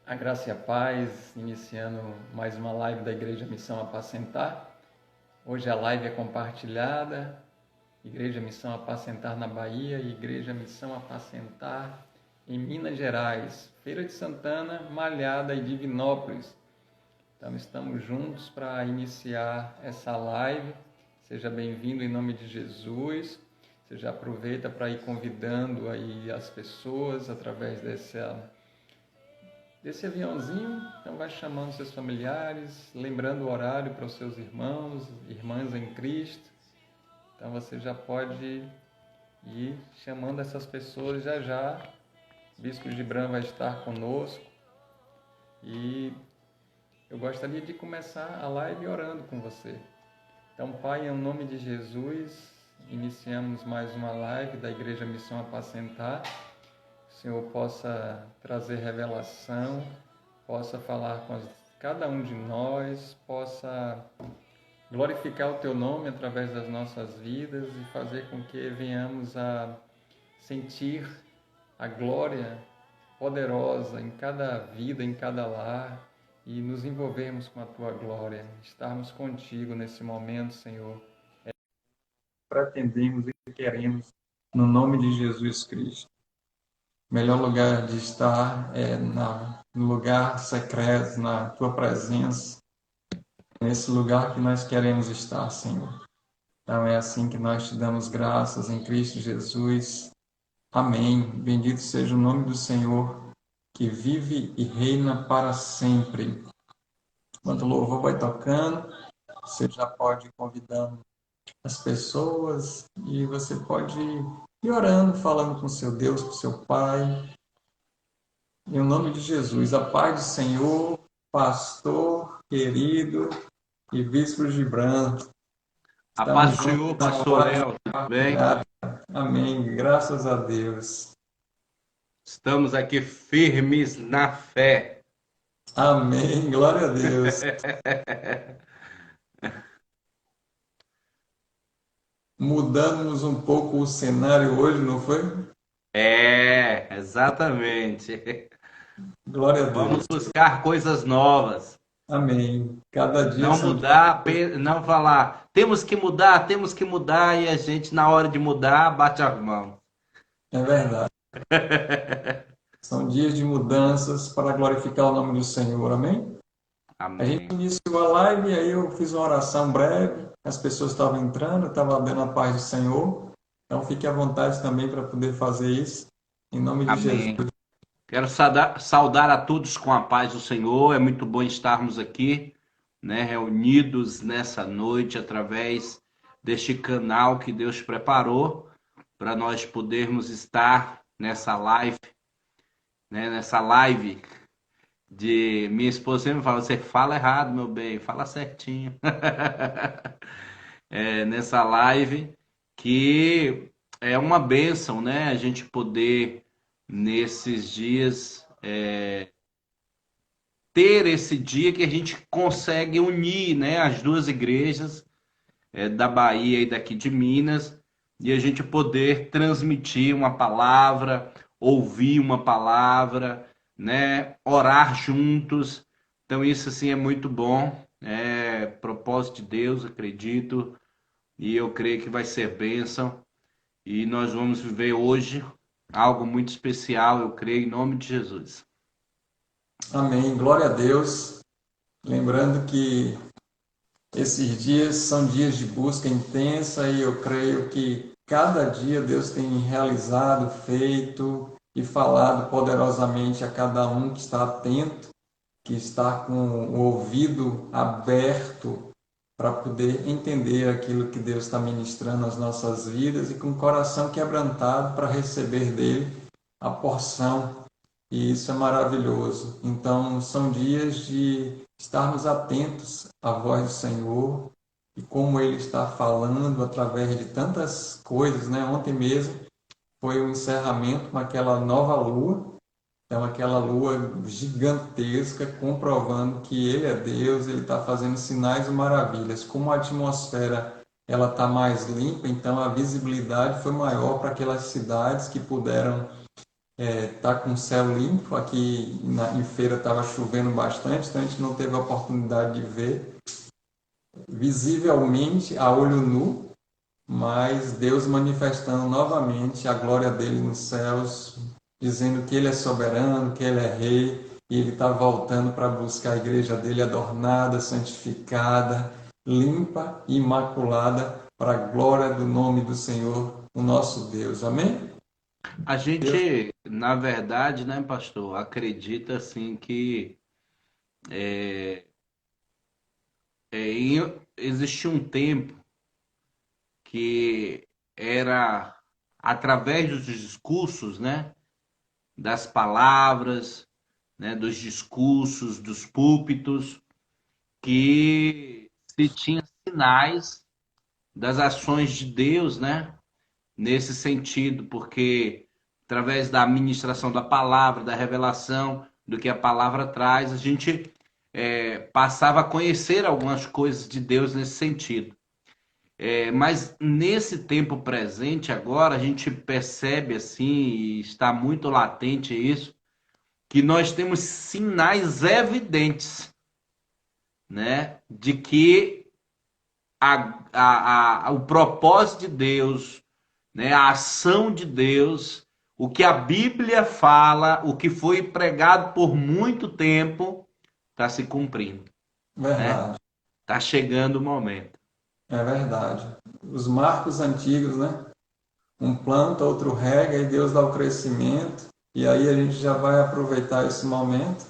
A graça e a paz, iniciando mais uma live da Igreja Missão Apacentar. Hoje a live é compartilhada, Igreja Missão Apacentar na Bahia e Igreja Missão Apacentar em Minas Gerais, Feira de Santana, Malhada e Divinópolis. Então estamos juntos para iniciar essa live. Seja bem-vindo em nome de Jesus. Você já aproveita para ir convidando aí as pessoas através desse aviãozinho, então vai chamando seus familiares, lembrando o horário para os seus irmãos, irmãs em Cristo. Então você já pode ir chamando essas pessoas já já. O Bispo Gibran vai estar conosco e eu gostaria de começar a live orando com você. Então, Pai, em nome de Jesus, iniciamos mais uma live da Igreja Missão Apacentar. Que o Senhor possa trazer revelação, possa falar com cada um de nós, possa glorificar o Teu nome através das nossas vidas e fazer com que venhamos a sentir a glória poderosa em cada vida, em cada lar e nos envolvermos com a Tua glória, estarmos contigo nesse momento, Senhor. Pretendemos e queremos, no nome de Jesus Cristo. O melhor lugar de estar é no lugar secreto, na Tua presença, nesse lugar que nós queremos estar, Senhor. Então é assim que nós te damos graças em Cristo Jesus. Amém. Bendito seja o nome do Senhor, que vive e reina para sempre. Enquanto o louvor vai tocando, você já pode ir convidando as pessoas e você pode ir orando, falando com seu Deus, com seu Pai. Em nome de Jesus, a paz do Senhor, pastor querido e Bispo Gibran. A paz Estamos do juntos Senhor, na pastor hora de Léo, tudo bem? partilhar. Amém. Graças a Deus. Estamos aqui firmes na fé. Amém. Glória a Deus. Mudamos um pouco o cenário hoje, não foi? Exatamente. Glória a Vamos Deus. buscar coisas novas. Amém. Cada dia Não são dias. mudar, não falar, temos que mudar, e a gente, na hora de mudar, bate as mãos. É verdade. São dias de mudanças para glorificar o nome do Senhor. Amém? A gente Amém. iniciou a live e aí eu fiz uma oração breve. As pessoas estavam entrando, eu estava dando a paz do Senhor. Então fique à vontade também para poder fazer isso. Em nome de Jesus. Amém. Quero saudar a todos com a paz do Senhor. É muito bom estarmos aqui, né, reunidos nessa noite através deste canal que Deus preparou para nós podermos estar nessa live, né, nessa live de minha esposa sempre fala, você fala errado, meu bem, fala certinho. Nessa live que é uma bênção, né, a gente poder nesses dias ter esse dia que a gente consegue unir, né, as duas igrejas da Bahia e daqui de Minas, e a gente poder transmitir uma palavra, ouvir uma palavra, né, orar juntos. Então isso assim é muito bom, é propósito de Deus, acredito, e eu creio que vai ser bênção. E nós vamos viver hoje algo muito especial, eu creio, em nome de Jesus. Amém. Glória a Deus. Lembrando que esses dias são dias de busca intensa e eu creio que cada dia Deus tem realizado, feito e falado poderosamente a cada um que está atento, que está com o ouvido aberto para poder entender aquilo que Deus está ministrando nas nossas vidas e com o coração quebrantado para receber dele a porção. E isso é maravilhoso. Então, são dias de estarmos atentos à voz do Senhor e como Ele está falando através de tantas coisas, né? Ontem mesmo foi o encerramento com aquela nova lua, então aquela lua gigantesca, comprovando que Ele é Deus, Ele está fazendo sinais e maravilhas. Como a atmosfera ela está mais limpa, então a visibilidade foi maior para aquelas cidades que puderam tá com o céu limpo. Aqui em Feira estava chovendo bastante, então a gente não teve a oportunidade de ver visivelmente a olho nu, mas Deus manifestando novamente a glória dele nos céus, dizendo que ele é soberano, que ele é rei, e ele está voltando para buscar a igreja dele adornada, santificada, limpa e imaculada, para a glória do nome do Senhor, o nosso Deus. Amém? A Deus, gente, na verdade, né, pastor, acredita assim que existia um tempo que era através dos discursos, né, das palavras, né, dos discursos, dos púlpitos, que se tinha sinais das ações de Deus, né, nesse sentido, porque através da administração da palavra, da revelação do que a palavra traz, a gente passava a conhecer algumas coisas de Deus nesse sentido. Mas nesse tempo presente agora, a gente percebe assim, e está muito latente isso, que nós temos sinais evidentes, né, de que o propósito de Deus, né, a ação de Deus, o que a Bíblia fala, o que foi pregado por muito tempo, está se cumprindo, né? verdade, Está chegando o momento. é verdade. Os marcos antigos, né? Um planta, outro rega e Deus dá o crescimento. E aí a gente já vai aproveitar esse momento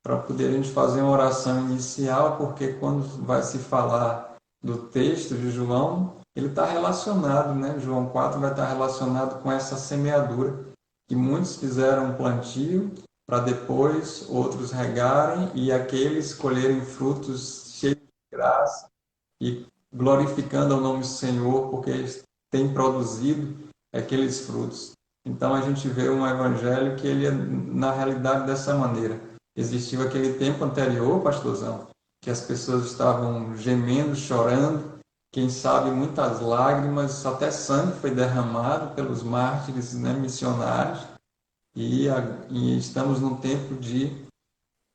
para poder a gente fazer uma oração inicial, porque quando vai se falar do texto de João, ele está relacionado, né? João 4 vai estar relacionado com essa semeadura, que muitos fizeram um plantio para depois outros regarem e aqueles colherem frutos cheios de graça e glorificando ao nome do Senhor, porque eles têm produzido aqueles frutos. Então a gente vê um evangelho que ele é na realidade dessa maneira. Existiu aquele tempo anterior, pastorzão, que as pessoas estavam gemendo, chorando, quem sabe muitas lágrimas, até sangue foi derramado pelos mártires, né, missionários, e estamos num tempo de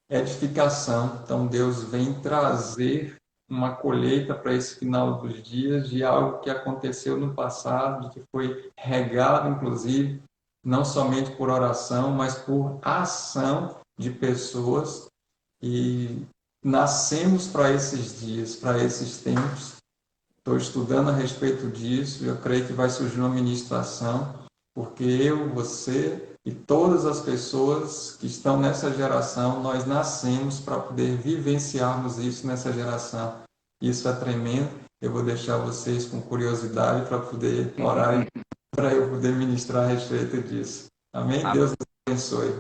edificação. Então Deus vem trazer uma colheita para esse final dos dias de algo que aconteceu no passado, que foi regado, inclusive, não somente por oração, mas por ação de pessoas. E nascemos para esses dias, para esses tempos. Estou estudando a respeito disso, eu creio que vai surgir uma ministração, porque eu, você e todas as pessoas que estão nessa geração, nós nascemos para poder vivenciarmos isso nessa geração. Isso é tremendo. Eu vou deixar vocês com curiosidade para poder orar, para eu poder ministrar a respeito disso. Amém? Deus abençoe.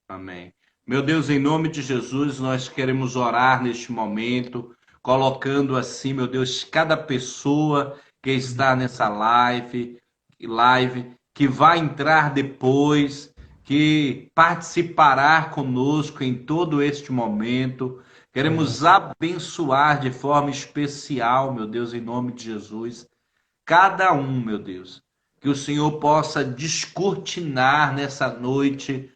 Amém. Meu Deus, em nome de Jesus, nós queremos orar neste momento, colocando assim, meu Deus, cada pessoa que está nessa live, que vai entrar depois, que participará conosco em todo este momento. Queremos abençoar de forma especial, meu Deus, em nome de Jesus, cada um, meu Deus. Que o Senhor possa descortinar nessa noite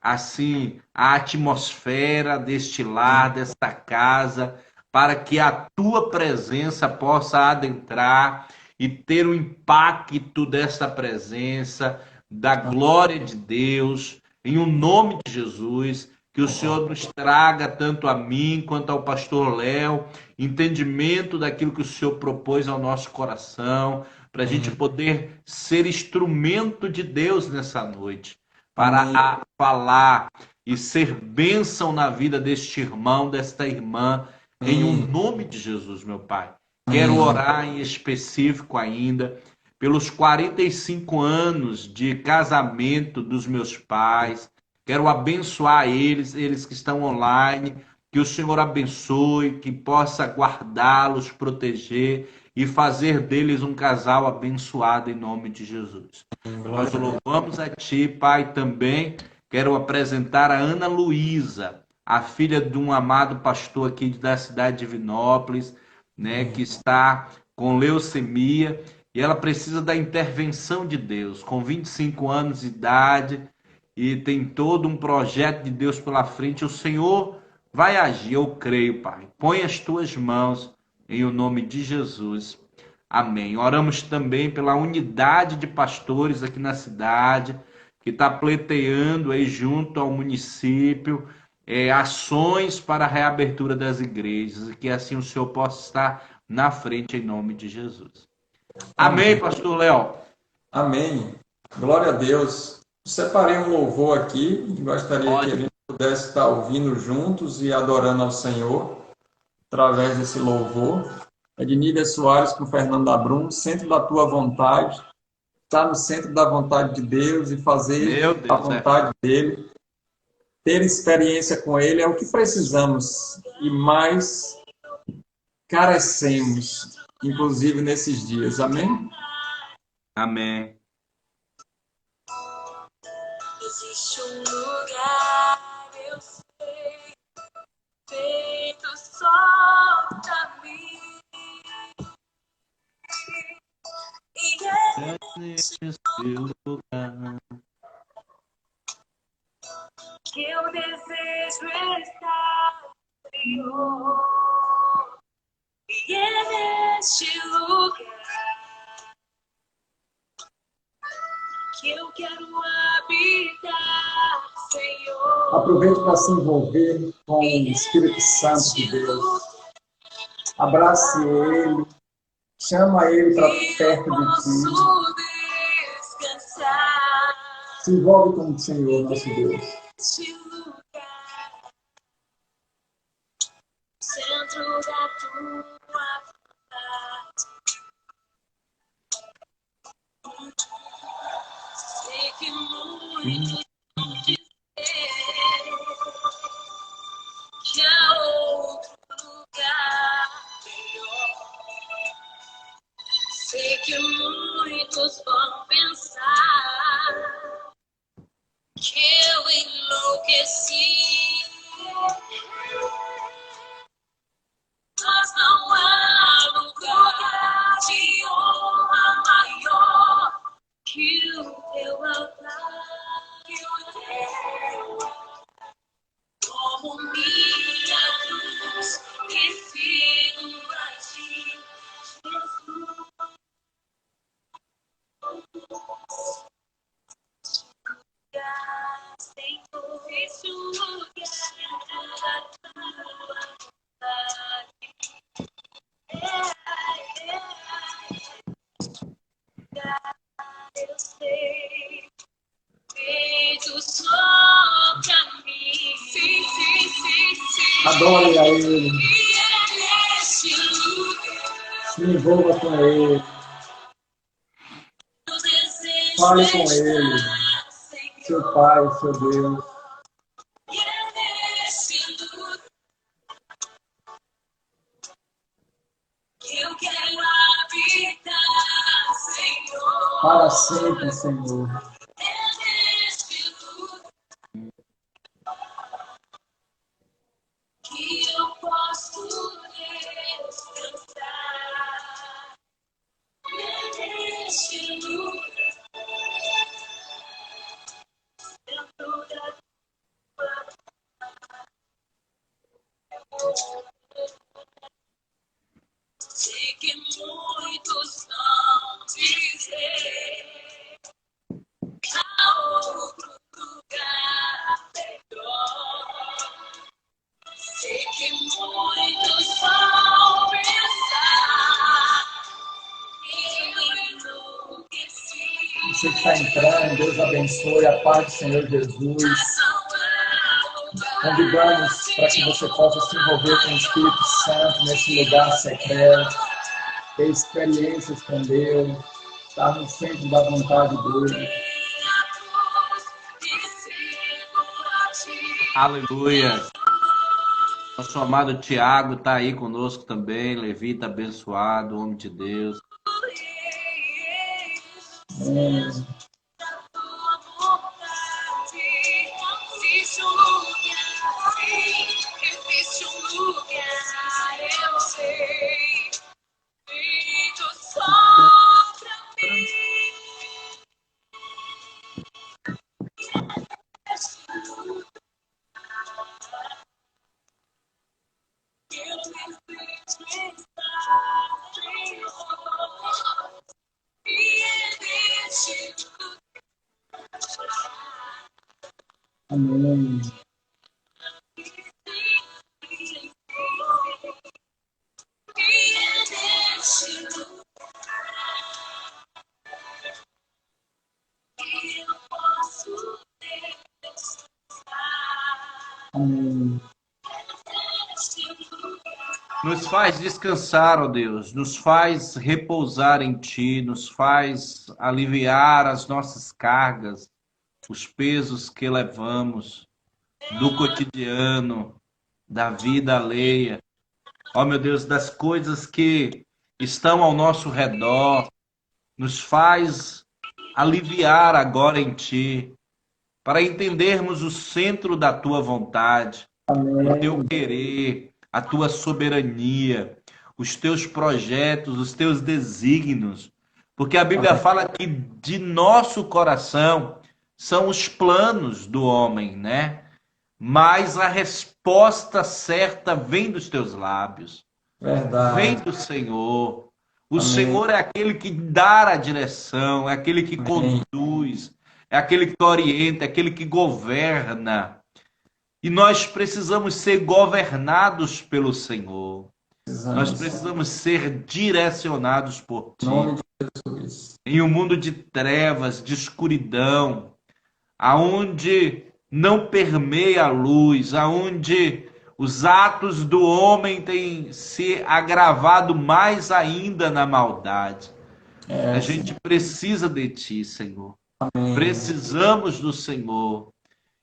assim, a atmosfera deste lar, desta casa, para que a tua presença possa adentrar e ter o impacto desta presença, da glória de Deus, em o nome de Jesus. Que o Senhor nos traga, tanto a mim quanto ao pastor Léo, entendimento daquilo que o Senhor propôs ao nosso coração, para a gente poder ser instrumento de Deus nessa noite, para falar e ser bênção na vida deste irmão, desta irmã, em o nome de Jesus, meu Pai. Quero orar em específico ainda pelos 45 anos de casamento dos meus pais. Quero abençoar eles que estão online, que o Senhor abençoe, que possa guardá-los, proteger e fazer deles um casal abençoado em nome de Jesus. Nós louvamos a Ti, Pai, também. Quero apresentar a Ana Luísa, a filha de um amado pastor aqui da cidade de Divinópolis, né, que está com leucemia, e ela precisa da intervenção de Deus, com 25 anos de idade, e tem todo um projeto de Deus pela frente. O Senhor vai agir, eu creio, Pai. Põe as tuas mãos em o nome de Jesus. Amém. Oramos também pela unidade de pastores aqui na cidade, que está pleiteando aí junto ao município, ações para a reabertura das igrejas, e que assim o Senhor possa estar na frente em nome de Jesus. Amém, Amém. pastor Léo? Amém. Glória a Deus. Separei um louvor aqui e gostaria que a gente pudesse estar ouvindo juntos e adorando ao Senhor através desse louvor. É de Nídia Soares com Fernando Abrum, Centro da Tua Vontade. Estar no centro da vontade de Deus e fazer a vontade dele. Ter experiência com ele é o que precisamos e mais carecemos, inclusive nesses dias. Amém? Amém. Existe um lugar, eu sei, feito só pra mim. E é nesse lugar que eu desejo estar, Senhor. E é neste lugar que eu quero habitar, Senhor. Aproveite para se envolver com o Espírito Santo de Deus. Abrace ele, chama ele para perto de ti. Se envolve com o Senhor, nosso Deus. Centro da tua vontade. Sei que muito dizer que há outro lugar melhor. Sei que muitos vão pensar que eu enlouqueci. Mas não há lugar de honra maior que o teu altar, que o teu altar. Como minha cruz, que sigo a ti, Jesus. Senhor, esse lugar da tua vontade. Eu sei, feito só pra mim. Sim, sim, sim, sim. Adore a ele. E é neste lugar. Se envolva com ele. Eu desejo Fale com ele. estar, Senhor. Seu Pai, seu Deus. E é neste lugar que eu quero habitar, Senhor. Para sempre, Senhor. É neste lugar que eu posso descansar. É neste lugar dentro da tua. Sei que muitos vão dizer que há outro lugar melhor. Sei que muitos vão pensar que eu enlouqueci. Você que está entrando, Deus abençoe. A paz do Senhor Jesus. Convidamos para que você possa se envolver com o Espírito Santo nesse lugar secreto, ter experiências com Deus, estar no centro da vontade dele. Aleluia. Nosso amado Tiago está aí conosco também, levita abençoado, homem de Deus. Amém. Existe um lugar, eu sei, feito só pra Amém. Amém. Nos faz descansar, ó Deus, nos faz repousar em Ti, nos faz aliviar as nossas cargas, os pesos que levamos do cotidiano, da vida alheia. Ó meu Deus, das coisas que estão ao nosso redor, nos faz aliviar agora em Ti, para entendermos o centro da Tua vontade, o Teu querer, a Tua soberania, os Teus projetos, os Teus desígnios. Porque a Bíblia fala que de nosso coração são os planos do homem, né? Mas a resposta certa vem dos Teus lábios. Verdade. Vem do Senhor. O Amém. Senhor é aquele que dá a direção, é aquele que Amém. conduz, é aquele que orienta, é aquele que governa. E nós precisamos ser governados pelo Senhor. Nós precisamos ser direcionados por Em Ti. nome de Jesus. Em um mundo de trevas, de escuridão, aonde não permeia a luz, aonde os atos do homem têm se agravado mais ainda na maldade. A gente precisa de Ti, Senhor. Amém. Precisamos do Senhor.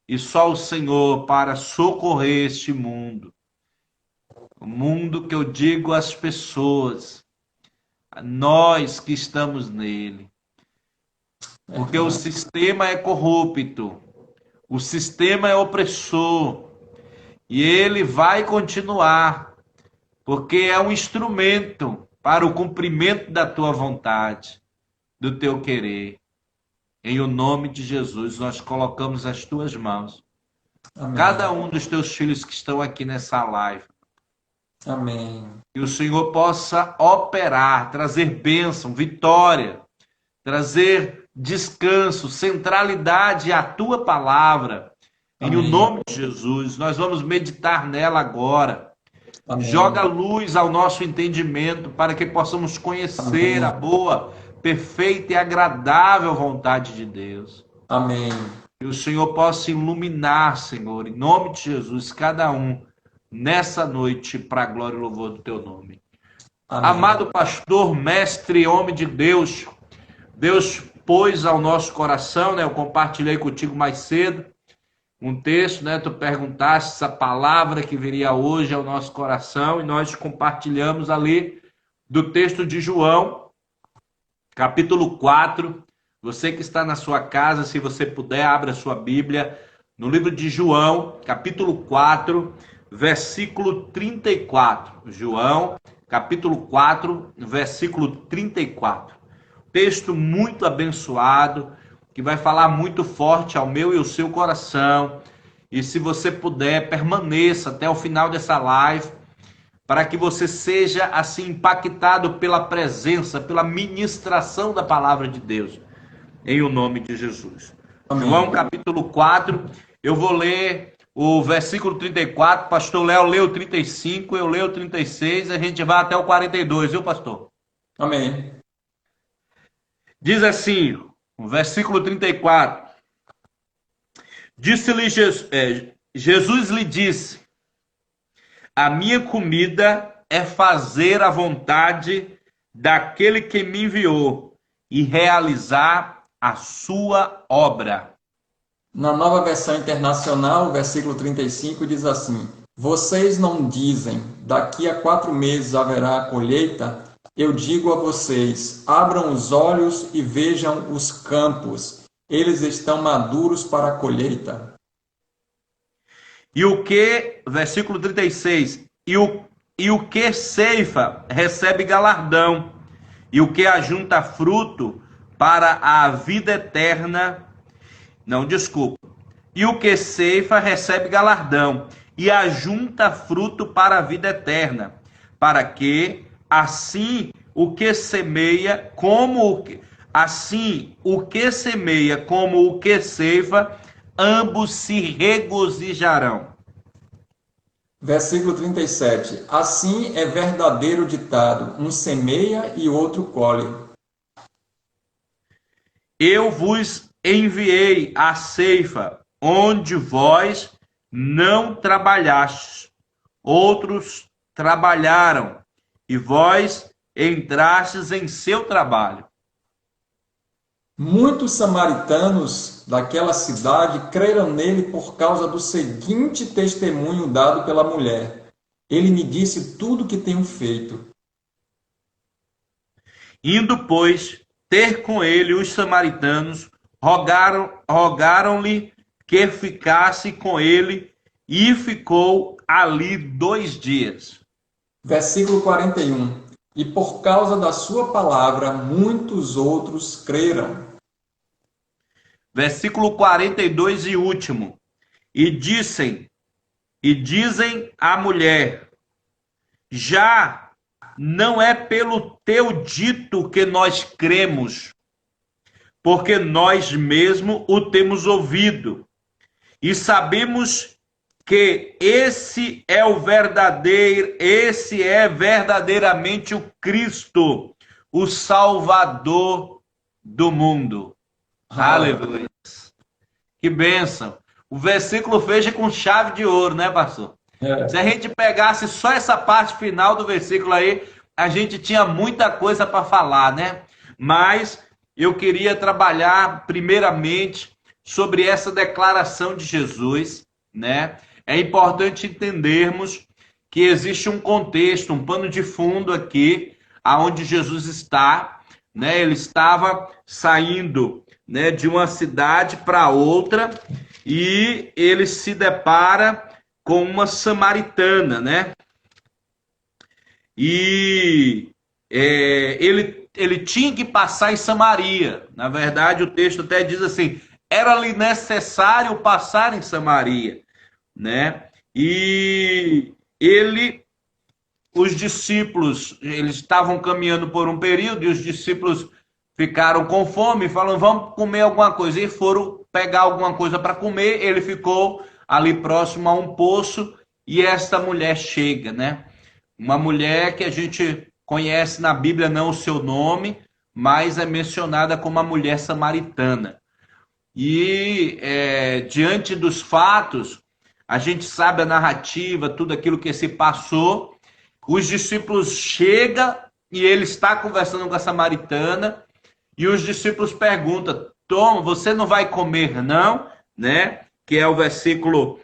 E só o Senhor para socorrer este mundo. O mundo que eu digo às pessoas, a nós que estamos nele. Porque o sistema é corrupto, o sistema é opressor, e ele vai continuar, porque é um instrumento para o cumprimento da tua vontade, do teu querer. Em o nome de Jesus, nós colocamos as tuas mãos. Amém. Cada um dos teus filhos que estão aqui nessa live. Amém. Que o Senhor possa operar, trazer bênção, vitória, trazer descanso, centralidade à tua palavra. Em o Amém. nome de Jesus, nós vamos meditar nela agora. Amém. Joga luz ao nosso entendimento para que possamos conhecer Amém. a boa, perfeita e agradável vontade de Deus. Amém. Que o Senhor possa iluminar, Senhor, em nome de Jesus, cada um nessa noite para a glória e louvor do teu nome. Amém. Amado pastor, mestre, homem de Deus, Deus pôs ao nosso coração, né? Eu compartilhei contigo mais cedo um texto, né? Tu perguntaste essa palavra que viria hoje ao nosso coração e nós compartilhamos ali do texto de João, capítulo 4. Você que está na sua casa, se você puder, abra a sua Bíblia no livro de João, capítulo 4, versículo 34. João, capítulo 4, versículo 34. Texto muito abençoado, que vai falar muito forte ao meu e ao seu coração. E se você puder, permaneça até o final dessa live, para que você seja assim impactado pela presença, pela ministração da palavra de Deus, em o nome de Jesus. Amém. João capítulo 4, eu vou ler o versículo 34, pastor Léo leu o 35, eu leio o 36, a gente vai até o 42, viu, pastor? Amém. Diz assim, o versículo 34. Disse-lhe Jesus lhe disse: a minha comida é fazer a vontade daquele que me enviou e realizar a sua obra. Na Nova Versão Internacional, o versículo 35 diz assim: vocês não dizem, daqui a 4 meses haverá a colheita? Eu digo a vocês, abram os olhos e vejam os campos. Eles estão maduros para a colheita. E o que, versículo 36, e o que ceifa recebe galardão, e o que ajunta fruto para a vida eterna, não, desculpa, e o que ceifa recebe galardão, e ajunta fruto para a vida eterna, para que, assim, o que semeia, como o que semeia, como o que ceifa, ambos se regozijarão. Versículo 37. Assim é verdadeiro ditado: um semeia e outro colhe. Eu vos enviei a ceifa, onde vós não trabalhastes. Outros trabalharam, e vós entrastes em seu trabalho. Muitos samaritanos daquela cidade creram nele por causa do seguinte testemunho dado pela mulher: ele me disse tudo o que tenho feito. Indo, pois, ter com ele os samaritanos, rogaram-lhe que ficasse com ele, e ficou ali 2 dias. Versículo 41. E por causa da sua palavra, muitos outros creram. Versículo 42 e último. E dizem à mulher: já não é pelo teu dito que nós cremos, porque nós mesmo o temos ouvido, e sabemos que esse é verdadeiramente o Cristo, o Salvador do mundo. Aleluia. Que bênção. O versículo fecha com chave de ouro, né, pastor? Se a gente pegasse só essa parte final do versículo aí, a gente tinha muita coisa para falar, né? Mas eu queria trabalhar primeiramente sobre essa declaração de Jesus, né? É importante entendermos que existe um contexto, um pano de fundo aqui, aonde Jesus está, né? Ele estava saindo, né, de uma cidade para outra, e ele se depara com uma samaritana, né? E ele tinha que passar em Samaria. Na verdade, o texto até diz assim: era-lhe necessário passar em Samaria, né? E os discípulos, eles estavam caminhando por um período, e os discípulos ficaram com fome e falaram: vamos comer alguma coisa. E foram pegar alguma coisa para comer. Ele ficou ali próximo a um poço, e esta mulher chega, né? Uma mulher que a gente conhece na Bíblia, não o seu nome, mas é mencionada como a mulher samaritana. E diante dos fatos, a gente sabe a narrativa, tudo aquilo que se passou. Os discípulos chegam e ele está conversando com a samaritana, e os discípulos perguntam: Tom, você não vai comer não? Né? Que é o versículo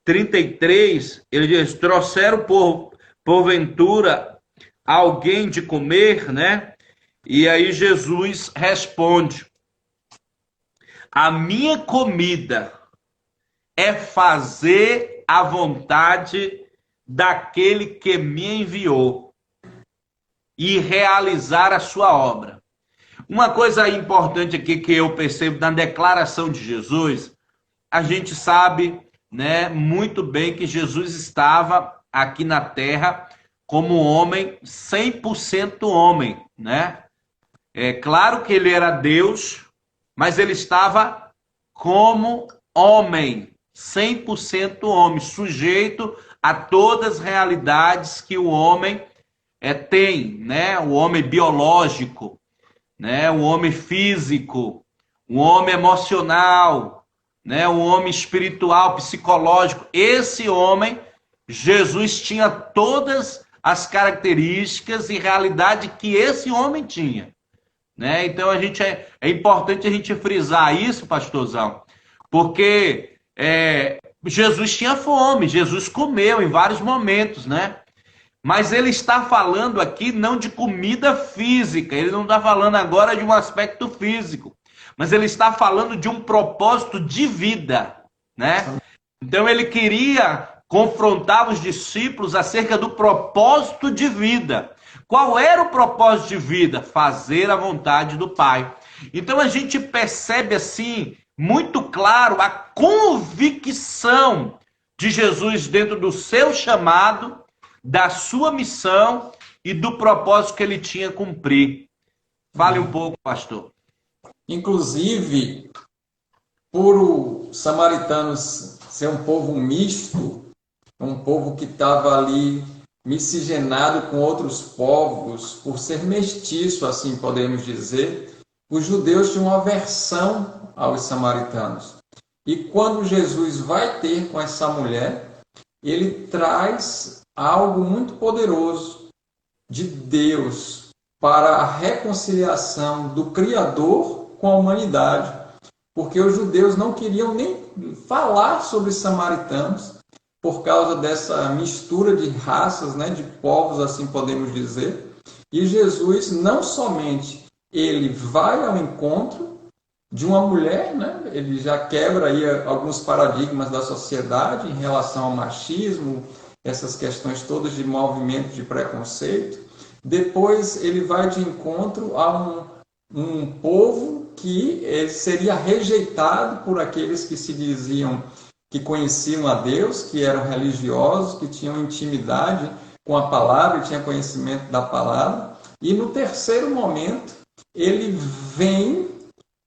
33, ele diz: trouxeram porventura alguém de comer, né? E aí Jesus responde: a minha comida é fazer a vontade daquele que me enviou e realizar a sua obra. Uma coisa importante aqui que eu percebo na declaração de Jesus, a gente sabe, né, muito bem que Jesus estava aqui na terra como homem, 100% homem, né? É claro que ele era Deus, mas ele estava como homem, 100% homem, sujeito a todas as realidades que o homem tem, né? O homem biológico, né? O homem físico, o homem emocional, né? O homem espiritual, psicológico. Esse homem, Jesus tinha todas as características e realidade que esse homem tinha, né? Então é importante a gente frisar isso, pastorzão, porque Jesus tinha fome, Jesus comeu em vários momentos, né? Mas ele está falando aqui não de comida física, ele não está falando agora de um aspecto físico, mas ele está falando de um propósito de vida, né? Então ele queria confrontar os discípulos acerca do propósito de vida. Qual era o propósito de vida? Fazer a vontade do Pai. Então a gente percebe assim, muito claro, a convicção de Jesus dentro do seu chamado, da sua missão e do propósito que ele tinha a cumprir. Fale um pouco, pastor. Inclusive, por os samaritanos ser um povo misto, um povo que estava ali miscigenado com outros povos, por ser mestiço, assim podemos dizer, os judeus tinham uma aversão aos samaritanos. E quando Jesus vai ter com essa mulher, ele traz algo muito poderoso de Deus para a reconciliação do Criador com a humanidade. Porque os judeus não queriam nem falar sobre os samaritanos, por causa dessa mistura de raças, né, de povos, assim podemos dizer. E Jesus não somente ele vai ao encontro de uma mulher, né, ele já quebra aí alguns paradigmas da sociedade em relação ao machismo, essas questões todas de movimento de preconceito. Depois ele vai de encontro a um povo que seria rejeitado por aqueles que se diziam que conheciam a Deus, que eram religiosos, que tinham intimidade com a palavra e tinham conhecimento da palavra. E no terceiro momento, ele vem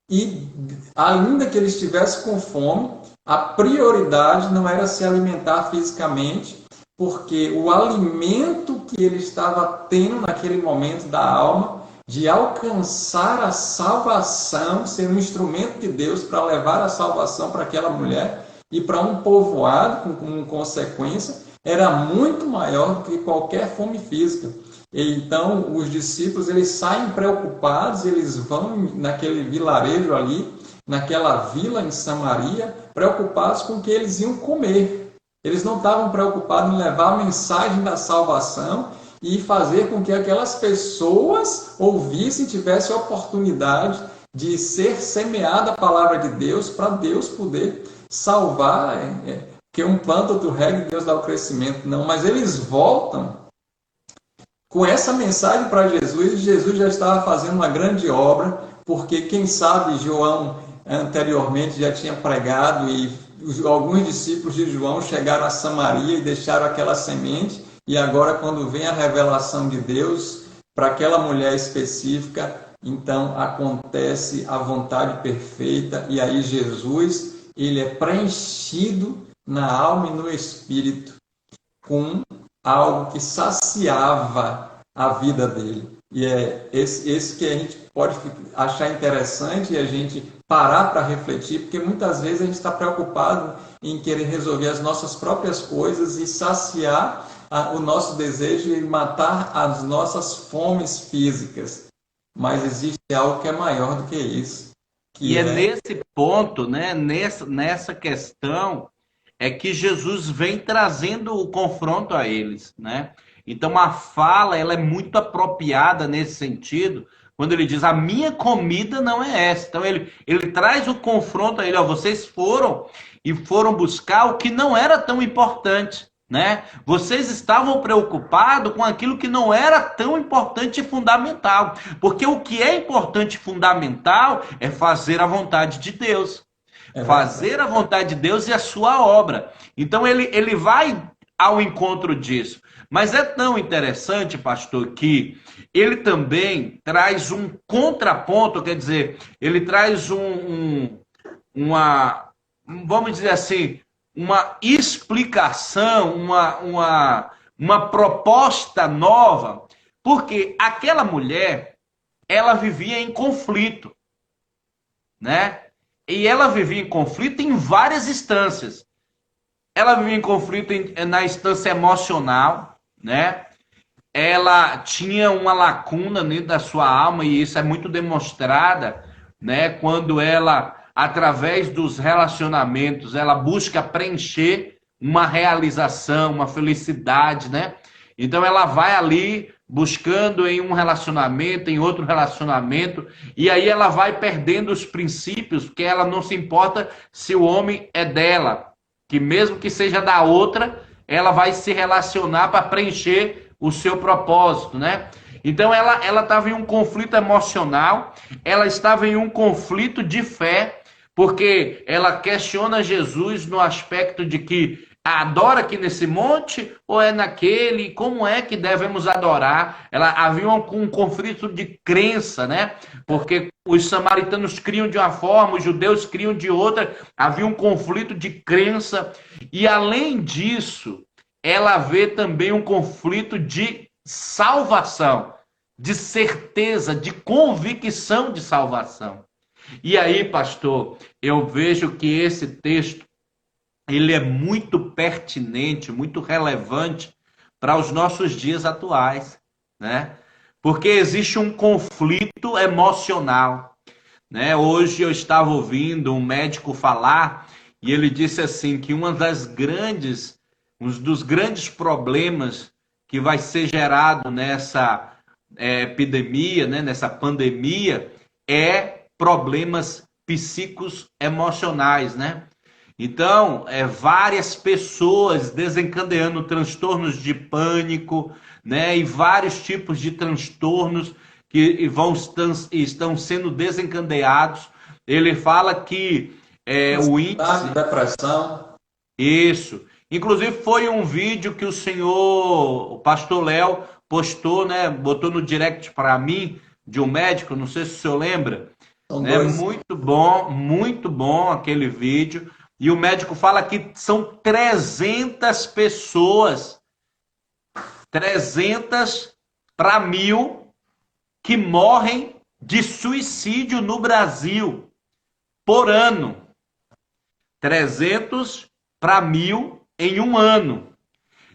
e, ainda que ele estivesse com fome, a prioridade não era se alimentar fisicamente, porque o alimento que ele estava tendo naquele momento da alma, de alcançar a salvação, ser um instrumento de Deus para levar a salvação para aquela mulher, e para um povoado, com consequência, era muito maior do que qualquer fome física. E então, os discípulos eles saem preocupados, eles vão naquele vilarejo ali, naquela vila em Samaria, preocupados com o que eles iam comer. Eles não estavam preocupados em levar a mensagem da salvação e fazer com que aquelas pessoas ouvissem, tivessem a oportunidade de ser semeada a palavra de Deus, para Deus poder salvar, que um planta, outro rega e Deus dá o crescimento. Não, mas eles voltam com essa mensagem para Jesus, e Jesus já estava fazendo uma grande obra, porque quem sabe João anteriormente já tinha pregado e alguns discípulos de João chegaram a Samaria e deixaram aquela semente, e agora quando vem a revelação de Deus para aquela mulher específica, então acontece a vontade perfeita, e aí Jesus ele é preenchido na alma e no espírito com algo que saciava a vida dele. E é esse que a gente pode achar interessante e a gente parar para refletir, porque muitas vezes a gente está preocupado em querer resolver as nossas próprias coisas e saciar o nosso desejo e matar as nossas fomes físicas. Mas existe algo que é maior do que isso. E é nesse ponto, né, nessa questão, é que Jesus vem trazendo o confronto a eles, né? Então a fala ela é muito apropriada nesse sentido, quando ele diz, a minha comida não é essa. Então ele traz o confronto a ele, ó, vocês foram buscar o que não era tão importante, né? Vocês estavam preocupados com aquilo que não era tão importante e fundamental. Porque o que é importante e fundamental é fazer a vontade de Deus. Fazer a vontade de Deus e a sua obra. Então ele vai ao encontro disso. Mas é tão interessante, pastor, que ele também traz um contraponto, quer dizer, ele traz vamos dizer assim, uma explicação, uma proposta nova, porque aquela mulher, ela vivia em conflito, né? E ela vivia em conflito em várias instâncias. Ela vivia em conflito na instância emocional, né? Ela tinha uma lacuna dentro da sua alma, e isso é muito demonstrada, né? Quando ela, através dos relacionamentos, ela busca preencher uma realização, uma felicidade, né? Então ela vai ali buscando em um relacionamento, em outro relacionamento, e aí ela vai perdendo os princípios, porque ela não se importa se o homem é dela, que mesmo que seja da outra, ela vai se relacionar para preencher o seu propósito, né? Então ela estava em um conflito emocional, ela estava em um conflito de fé, porque ela questiona Jesus no aspecto de que Adora aqui nesse monte ou é naquele? Como é que devemos adorar? Havia um conflito de crença, né? Porque os samaritanos criam de uma forma, os judeus criam de outra. Havia um conflito de crença. E além disso, ela vê também um conflito de salvação, de certeza, de convicção de salvação. E aí, pastor, eu vejo que esse texto ele é muito pertinente, muito relevante para os nossos dias atuais, né? Porque existe um conflito emocional, né? Hoje eu estava ouvindo um médico falar e ele disse assim que um dos grandes problemas que vai ser gerado nessa epidemia, né? Nessa pandemia, é problemas psíquicos emocionais, né? Então, várias pessoas desencadeando transtornos de pânico, né, e vários tipos de transtornos que estão sendo desencadeados. Ele fala que o índice... Depressão. Isso. Inclusive, foi um vídeo que o pastor Léo, postou, né, botou no direct para mim, de um médico, não sei se o senhor lembra. Né, muito bom aquele vídeo. E o médico fala que são 300 pessoas, 300 para 1.000, que morrem de suicídio no Brasil por ano. 300 para 1.000 em um ano.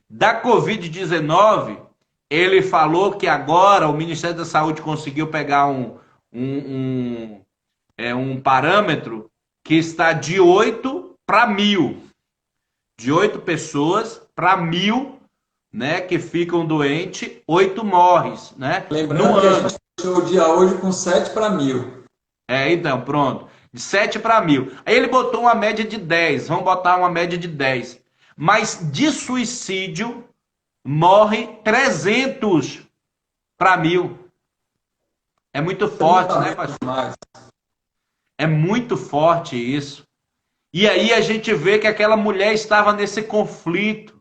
Da Covid-19, ele falou que agora o Ministério da Saúde conseguiu pegar um parâmetro que está de 8 para 1.000, de 8 pessoas para 1.000, né, que ficam doentes, 8 morrem, né? Lembrando que a gente fechou o dia hoje com 7 para 1.000. Então, pronto, de 7 para 1.000. Aí ele botou uma média de 10, vamos botar uma média de 10. Mas de suicídio, morre 300 para 1.000. É muito forte, né, pastor? É muito forte isso. E aí a gente vê que aquela mulher estava nesse conflito.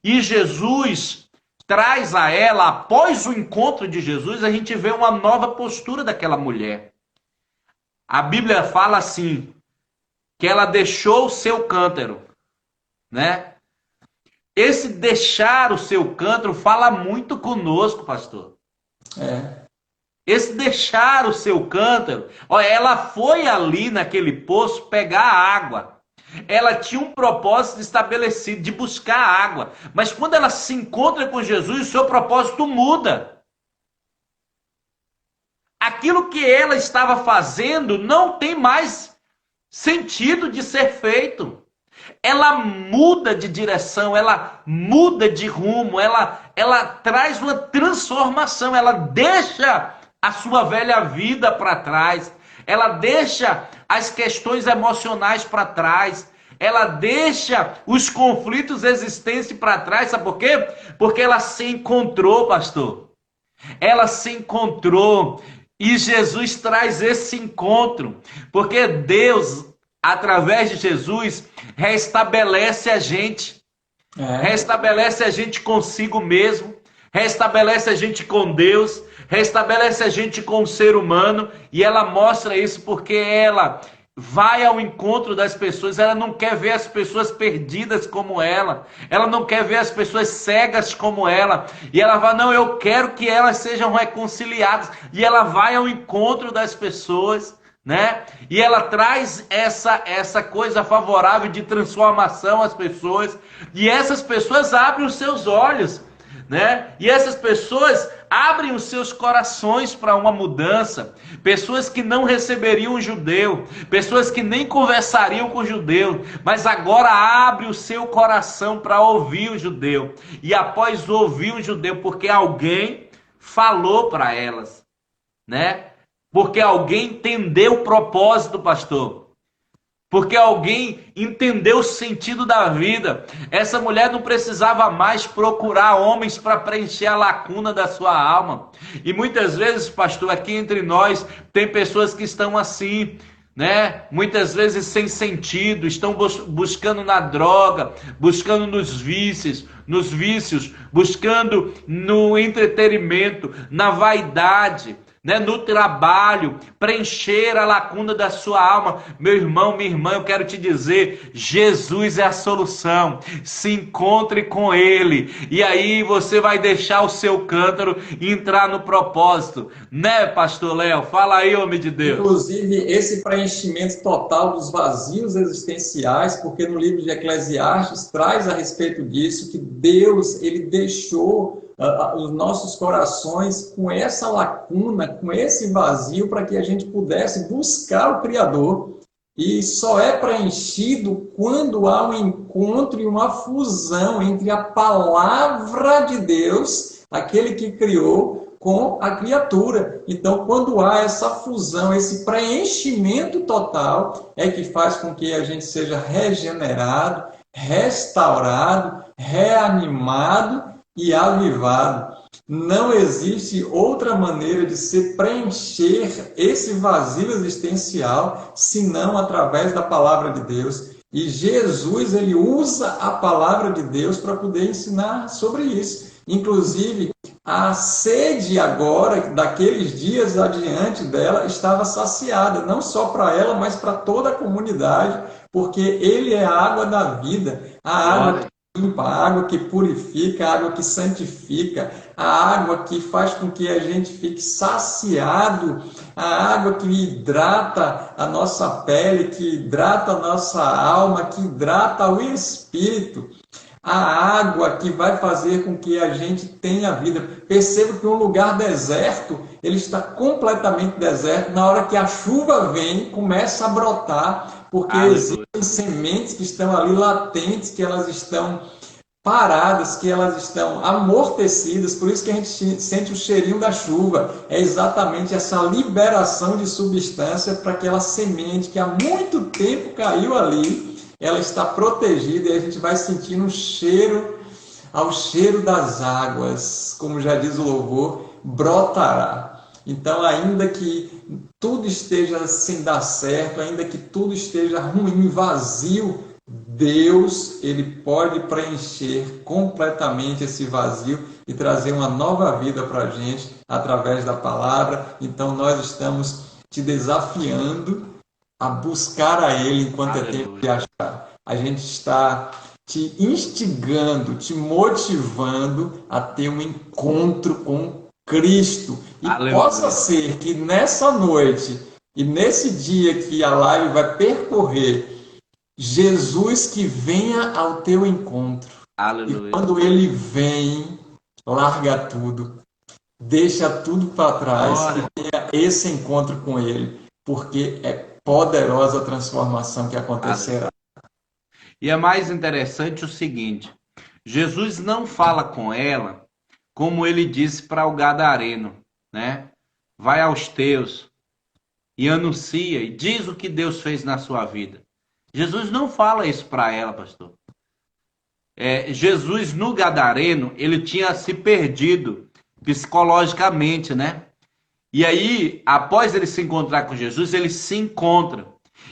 E Jesus traz a ela, após o encontro de Jesus, a gente vê uma nova postura daquela mulher. A Bíblia fala assim, que ela deixou o seu cântaro, né? Esse deixar o seu cântaro fala muito conosco, pastor. Esse deixar o seu cântaro, ela foi ali naquele poço pegar água. Ela tinha um propósito estabelecido de buscar água. Mas quando ela se encontra com Jesus, o seu propósito muda. Aquilo que ela estava fazendo não tem mais sentido de ser feito. Ela muda de direção, ela muda de rumo, ela traz uma transformação, ela deixa a sua velha vida para trás, ela deixa as questões emocionais para trás, ela deixa os conflitos existentes para trás, sabe por quê? Porque ela se encontrou, pastor. Ela se encontrou e Jesus traz esse encontro, porque Deus, através de Jesus, restabelece a gente. Restabelece a gente consigo mesmo, restabelece a gente com Deus, restabelece a gente com o ser humano, e ela mostra isso porque ela vai ao encontro das pessoas, ela não quer ver as pessoas perdidas como ela não quer ver as pessoas cegas como ela, e ela fala, não, eu quero que elas sejam reconciliadas, e ela vai ao encontro das pessoas, né? E ela traz essa coisa favorável de transformação às pessoas, e essas pessoas abrem os seus olhos, né? E essas pessoas abrem os seus corações para uma mudança. Pessoas que não receberiam um judeu, pessoas que nem conversariam com o judeu, mas agora abre o seu coração para ouvir o judeu. E após ouvir o judeu, porque alguém falou para elas, né? Porque alguém entendeu o propósito, pastor. Porque alguém entendeu o sentido da vida. Essa mulher não precisava mais procurar homens para preencher a lacuna da sua alma. E muitas vezes, pastor, aqui entre nós, tem pessoas que estão assim, né? Muitas vezes sem sentido, estão buscando na droga, buscando nos vícios, buscando no entretenimento, na vaidade, né? No trabalho, preencher a lacuna da sua alma. Meu irmão, minha irmã, eu quero te dizer, Jesus é a solução. Se encontre com Ele, e aí você vai deixar o seu cântaro entrar no propósito, né, pastor Léo? Fala aí, homem de Deus. Inclusive, esse preenchimento total dos vazios existenciais, porque no livro de Eclesiastes traz a respeito disso, que Deus, ele deixou os nossos corações com essa lacuna, com esse vazio, para que a gente pudesse buscar o Criador. E só é preenchido quando há um encontro e uma fusão entre a palavra de Deus, aquele que criou, com a criatura. Então, quando há essa fusão, esse preenchimento total, é que faz com que a gente seja regenerado, restaurado, reanimado e avivado. Não existe outra maneira de se preencher esse vazio existencial senão através da palavra de Deus. E Jesus, ele usa a palavra de Deus para poder ensinar sobre isso. Inclusive, a sede agora, daqueles dias adiante dela, estava saciada, não só para ela, mas para toda a comunidade, porque ele é a água da vida, a água limpa, a água que purifica, a água que santifica, a água que faz com que a gente fique saciado, a água que hidrata a nossa pele, que hidrata a nossa alma, que hidrata o espírito, a água que vai fazer com que a gente tenha vida. Perceba que um lugar deserto, ele está completamente deserto. Na hora que a chuva vem, começa a brotar, porque existem sementes que estão ali latentes, que elas estão paradas, que elas estão amortecidas. Por isso que a gente sente o cheirinho da chuva. É exatamente essa liberação de substância para aquela semente que há muito tempo caiu ali. Ela está protegida e a gente vai sentindo ao cheiro das águas, como já diz o louvor, brotará. Então, ainda que tudo esteja sem dar certo, ainda que tudo esteja ruim, vazio, Deus, ele pode preencher completamente esse vazio e trazer uma nova vida para a gente através da palavra. Então, nós estamos te desafiando a buscar a Ele enquanto é tempo de achar. A gente está te instigando, te motivando a ter um encontro com Cristo. E possa ser que nessa noite e nesse dia que a live vai percorrer, Jesus que venha ao teu encontro. Aleluia. E quando Ele vem, larga tudo, deixa tudo para trás e tenha esse encontro com Ele, porque é poderosa a transformação que acontecerá. E é mais interessante o seguinte, Jesus não fala com ela como ele disse para o gadareno, né? Vai aos teus e anuncia e diz o que Deus fez na sua vida. Jesus não fala isso para ela, pastor. Jesus no gadareno, ele tinha se perdido psicologicamente, né? E aí, após ele se encontrar com Jesus, ele se encontra.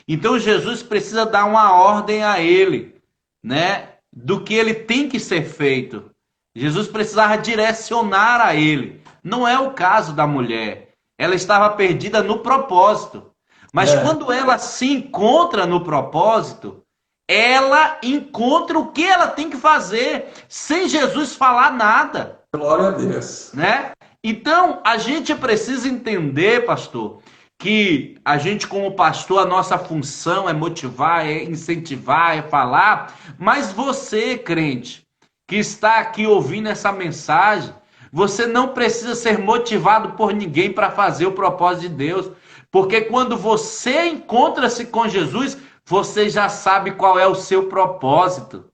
Então, Jesus precisa dar uma ordem a ele, né? Do que ele tem que ser feito. Jesus precisava direcionar a ele. Não é o caso da mulher. Ela estava perdida no propósito. Mas quando ela se encontra no propósito, ela encontra o que ela tem que fazer, sem Jesus falar nada. Glória a Deus. Né? Então, a gente precisa entender, pastor, que a gente como pastor, a nossa função é motivar, é incentivar, é falar, mas você, crente, que está aqui ouvindo essa mensagem, você não precisa ser motivado por ninguém para fazer o propósito de Deus, porque quando você encontra-se com Jesus, você já sabe qual é o seu propósito,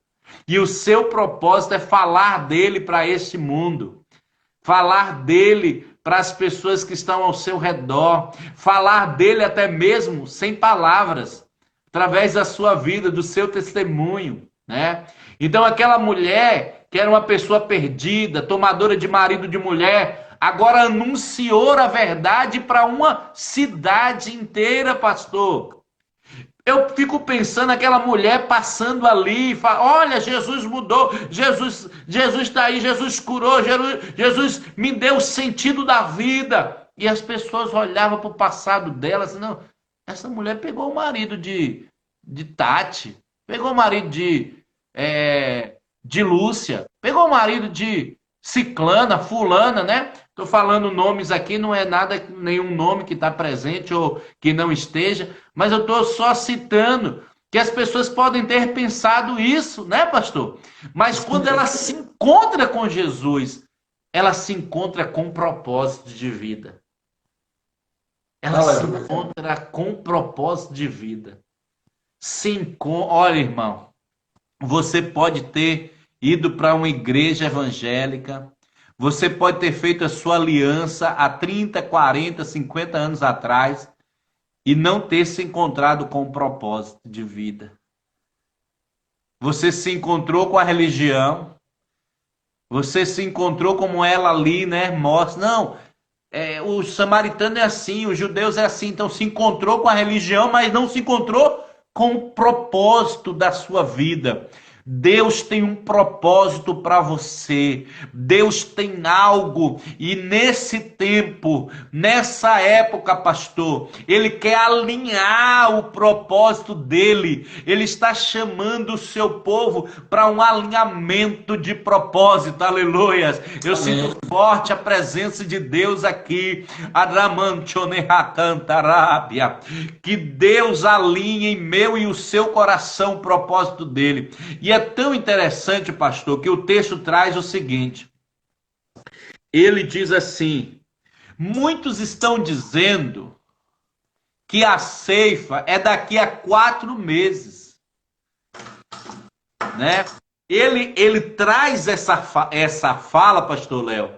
e o seu propósito é falar dele para este mundo. Falar dele para as pessoas que estão ao seu redor. Falar dele até mesmo sem palavras. Através da sua vida, do seu testemunho, né? Então aquela mulher que era uma pessoa perdida, tomadora de marido de mulher, agora anunciou a verdade para uma cidade inteira, pastor. Eu fico pensando aquela mulher passando ali, e fala, olha, Jesus mudou, Jesus está aí, Jesus curou, Jesus me deu o sentido da vida. E as pessoas olhavam para o passado dela, assim, não, essa mulher pegou o marido de Tati, pegou o marido de Lúcia, pegou o marido de Ciclana, Fulana, né? Estou falando nomes aqui, não é nada, nenhum nome que está presente ou que não esteja, mas eu estou só citando que as pessoas podem ter pensado isso, né, pastor? Mas quando ela se encontra com Jesus, ela se encontra com propósito de vida. Ela se encontra com propósito de vida. Olha, irmão, você pode ter ido para uma igreja evangélica, você pode ter feito a sua aliança há 30, 40, 50 anos atrás e não ter se encontrado com um propósito de vida. Você se encontrou com a religião, você se encontrou como ela ali, né? Mostra, não, o samaritano é assim, os judeus é assim, então se encontrou com a religião, mas não se encontrou com o propósito da sua vida. Deus tem um propósito para você. Deus tem algo. E nesse tempo, nessa época, pastor, Ele quer alinhar o propósito dele. Ele está chamando o seu povo para um alinhamento de propósito. Aleluias. Eu sinto forte a presença de Deus aqui. Que Deus alinhe em meu e o seu coração o propósito dele. E é tão interessante, pastor, que o texto traz o seguinte. Ele diz assim: muitos estão dizendo que a ceifa é daqui a 4 meses. Né? Ele traz essa fala, pastor Léo,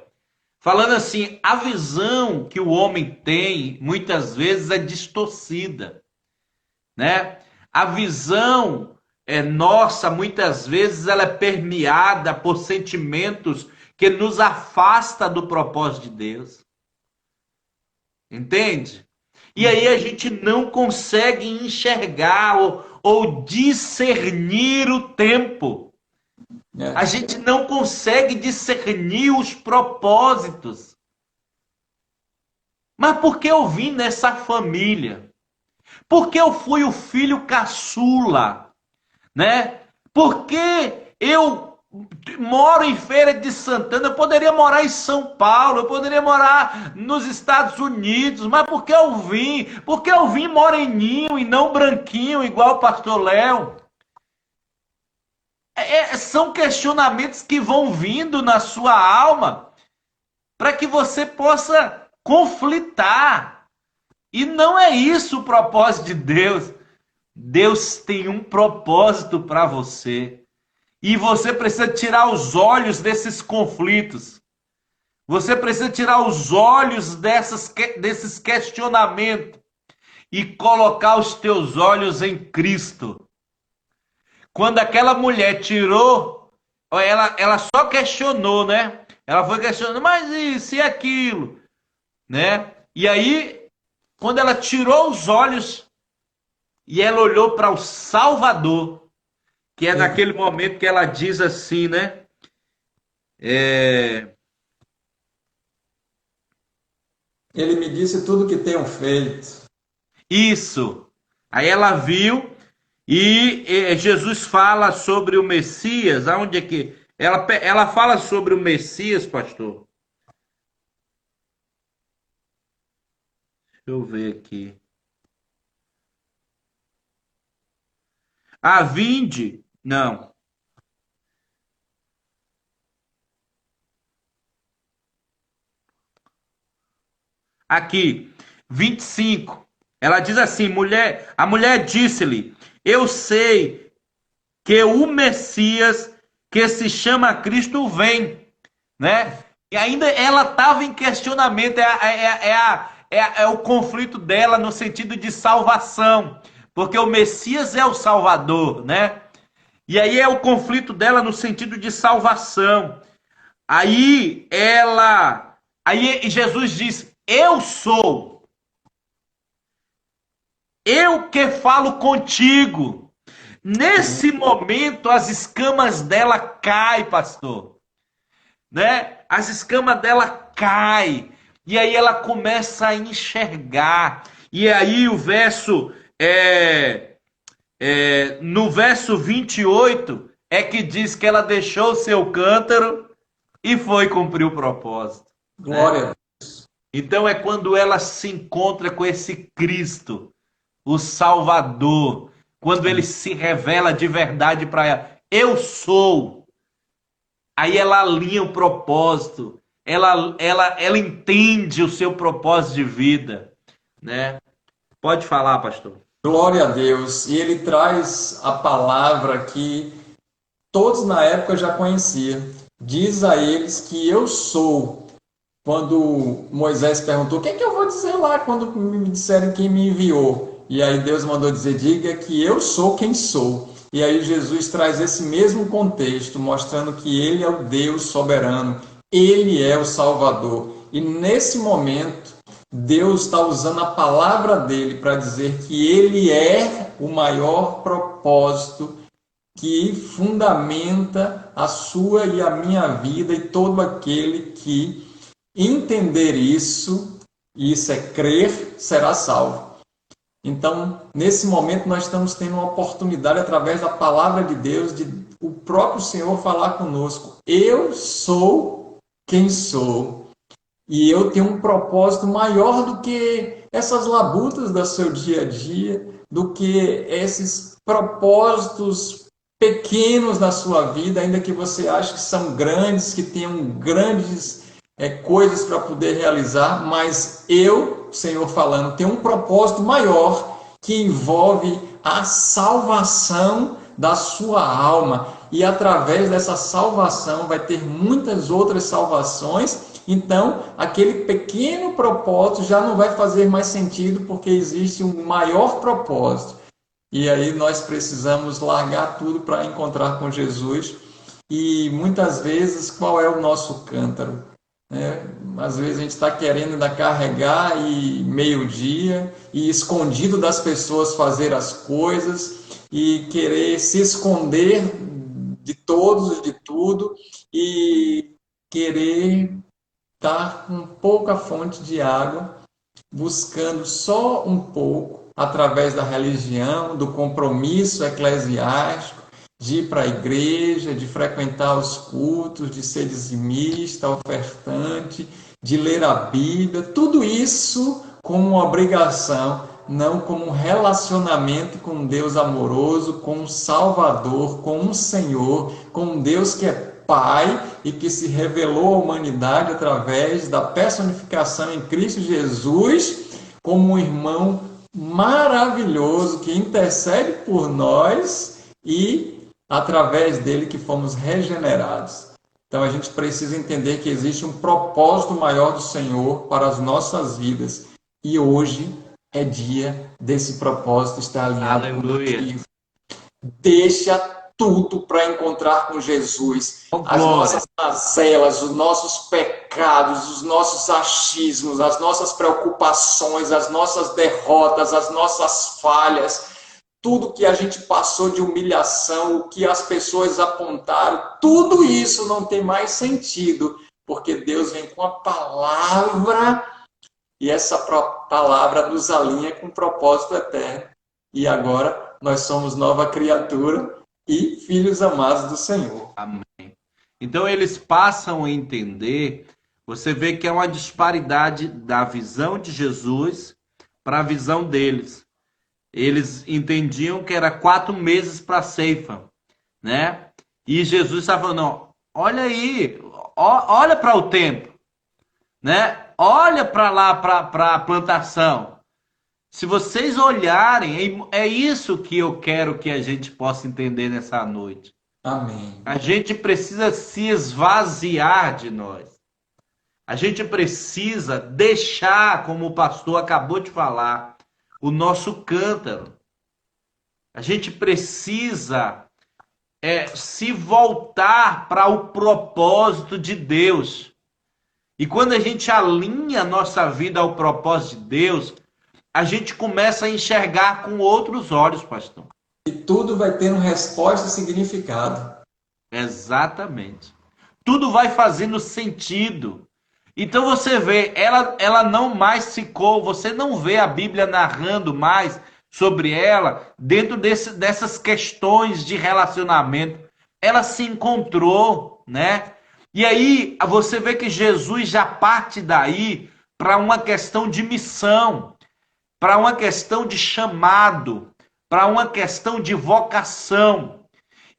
falando assim, a visão que o homem tem, muitas vezes, é distorcida. Né? A visão nossa, muitas vezes, ela é permeada por sentimentos que nos afasta do propósito de Deus. Entende? E aí a gente não consegue enxergar ou discernir o tempo. A gente não consegue discernir os propósitos. Mas por que eu vim nessa família? Por que eu fui o filho caçula? Né? Porque eu moro em Feira de Santana, eu poderia morar em São Paulo, eu poderia morar nos Estados Unidos, mas por que eu vim? Porque eu vim moreninho e não branquinho, igual o pastor Léo. São questionamentos que vão vindo na sua alma para que você possa conflitar. E não é isso o propósito de Deus. Deus tem um propósito para você. E você precisa tirar os olhos desses conflitos. Você precisa tirar os olhos desses questionamentos e colocar os teus olhos em Cristo. Quando aquela mulher tirou, ela só questionou, né? Ela foi questionando, mas isso e aquilo, né? E aí, quando ela tirou os olhos e ela olhou para o Salvador, que é naquele momento que ela diz assim, né? Ele me disse tudo que tenho feito. Isso. Aí ela viu e Jesus fala sobre o Messias. Aonde é que ela fala sobre o Messias, pastor? Deixa eu ver aqui. Vinde. Não. Aqui, 25. Ela diz assim, a mulher disse-lhe, eu sei que o Messias, que se chama Cristo, vem. Né? E ainda ela estava em questionamento, é o conflito dela no sentido de salvação. Porque o Messias é o Salvador, né? E aí é o conflito dela no sentido de salvação. Aí ela Aí Jesus diz: eu sou, eu que falo contigo. Nesse momento, as escamas dela caem, pastor, né? As escamas dela caem. E aí ela começa a enxergar. E aí no verso 28 é que diz que ela deixou o seu cântaro e foi cumprir o propósito. Glória. Então é quando ela se encontra com esse Cristo, o Salvador, quando ele se revela de verdade para ela. Eu sou. Aí ela alinha o propósito, ela entende o seu propósito de vida, né? Pode falar, pastor. Glória a Deus. E ele traz a palavra que todos na época já conheciam. Diz a eles que eu sou. Quando Moisés perguntou, o que é que eu vou dizer lá quando me disserem quem me enviou? E aí Deus mandou dizer, diga que eu sou quem sou. E aí Jesus traz esse mesmo contexto, mostrando que ele é o Deus soberano, ele é o Salvador. E nesse momento, Deus está usando a palavra dele para dizer que ele é o maior propósito que fundamenta a sua e a minha vida, e todo aquele que entender isso, e isso é crer, será salvo. Então, nesse momento, nós estamos tendo uma oportunidade, através da palavra de Deus, de o próprio Senhor falar conosco. Eu sou quem sou. E eu tenho um propósito maior do que essas labutas do seu dia a dia, do que esses propósitos pequenos na sua vida, ainda que você ache que são grandes, que tenham grandes coisas para poder realizar, mas eu, Senhor falando, tenho um propósito maior que envolve a salvação da sua alma, e através dessa salvação vai ter muitas outras salvações. Então, aquele pequeno propósito já não vai fazer mais sentido, porque existe um maior propósito. E aí nós precisamos largar tudo para encontrar com Jesus. E muitas vezes, qual é o nosso cântaro? Às vezes a gente está querendo ainda carregar e meio-dia, e escondido das pessoas fazer as coisas, e querer se esconder de todos e de tudo, e querer estar com pouca fonte de água, buscando só um pouco, através da religião, do compromisso eclesiástico, de ir para a igreja, de frequentar os cultos, de ser dizimista, ofertante, de ler a Bíblia, tudo isso como uma obrigação, não como um relacionamento com um Deus amoroso, com um Salvador, com um Senhor, com um Deus que é Pai e que se revelou à humanidade através da personificação em Cristo Jesus, como um irmão maravilhoso que intercede por nós, e através dele que fomos regenerados. Então a gente precisa entender que existe um propósito maior do Senhor para as nossas vidas. E hoje é dia desse propósito estar alinhado contigo. Deixa tudo para encontrar com Jesus. As nossas mazelas, os nossos pecados, os nossos achismos, as nossas preocupações, as nossas derrotas, as nossas falhas, tudo que a gente passou de humilhação, o que as pessoas apontaram, tudo isso não tem mais sentido, porque Deus vem com a palavra, e essa palavra nos alinha com o propósito eterno. E agora nós somos nova criatura e filhos amados do Senhor. Amém. Então eles passam a entender, você vê que é uma disparidade da visão de Jesus para a visão deles. Eles entendiam que era 4 meses para a ceifa, né? E Jesus estava falando, não, olha aí, olha para o tempo, né? Olha para lá, para a plantação. Se vocês olharem, é isso que eu quero que a gente possa entender nessa noite. Amém. A gente precisa se esvaziar de nós. A gente precisa deixar, como o pastor acabou de falar, o nosso cântaro. A gente precisa se voltar para o propósito de Deus. E quando a gente alinha a nossa vida ao propósito de Deus, a gente começa a enxergar com outros olhos, pastor. E tudo vai tendo resposta e significado. Exatamente. Tudo vai fazendo sentido. Então você vê, ela não mais ficou, você não vê a Bíblia narrando mais sobre ela dentro dessas questões de relacionamento. Ela se encontrou, né? E aí você vê que Jesus já parte daí para uma questão de missão, para uma questão de chamado, para uma questão de vocação.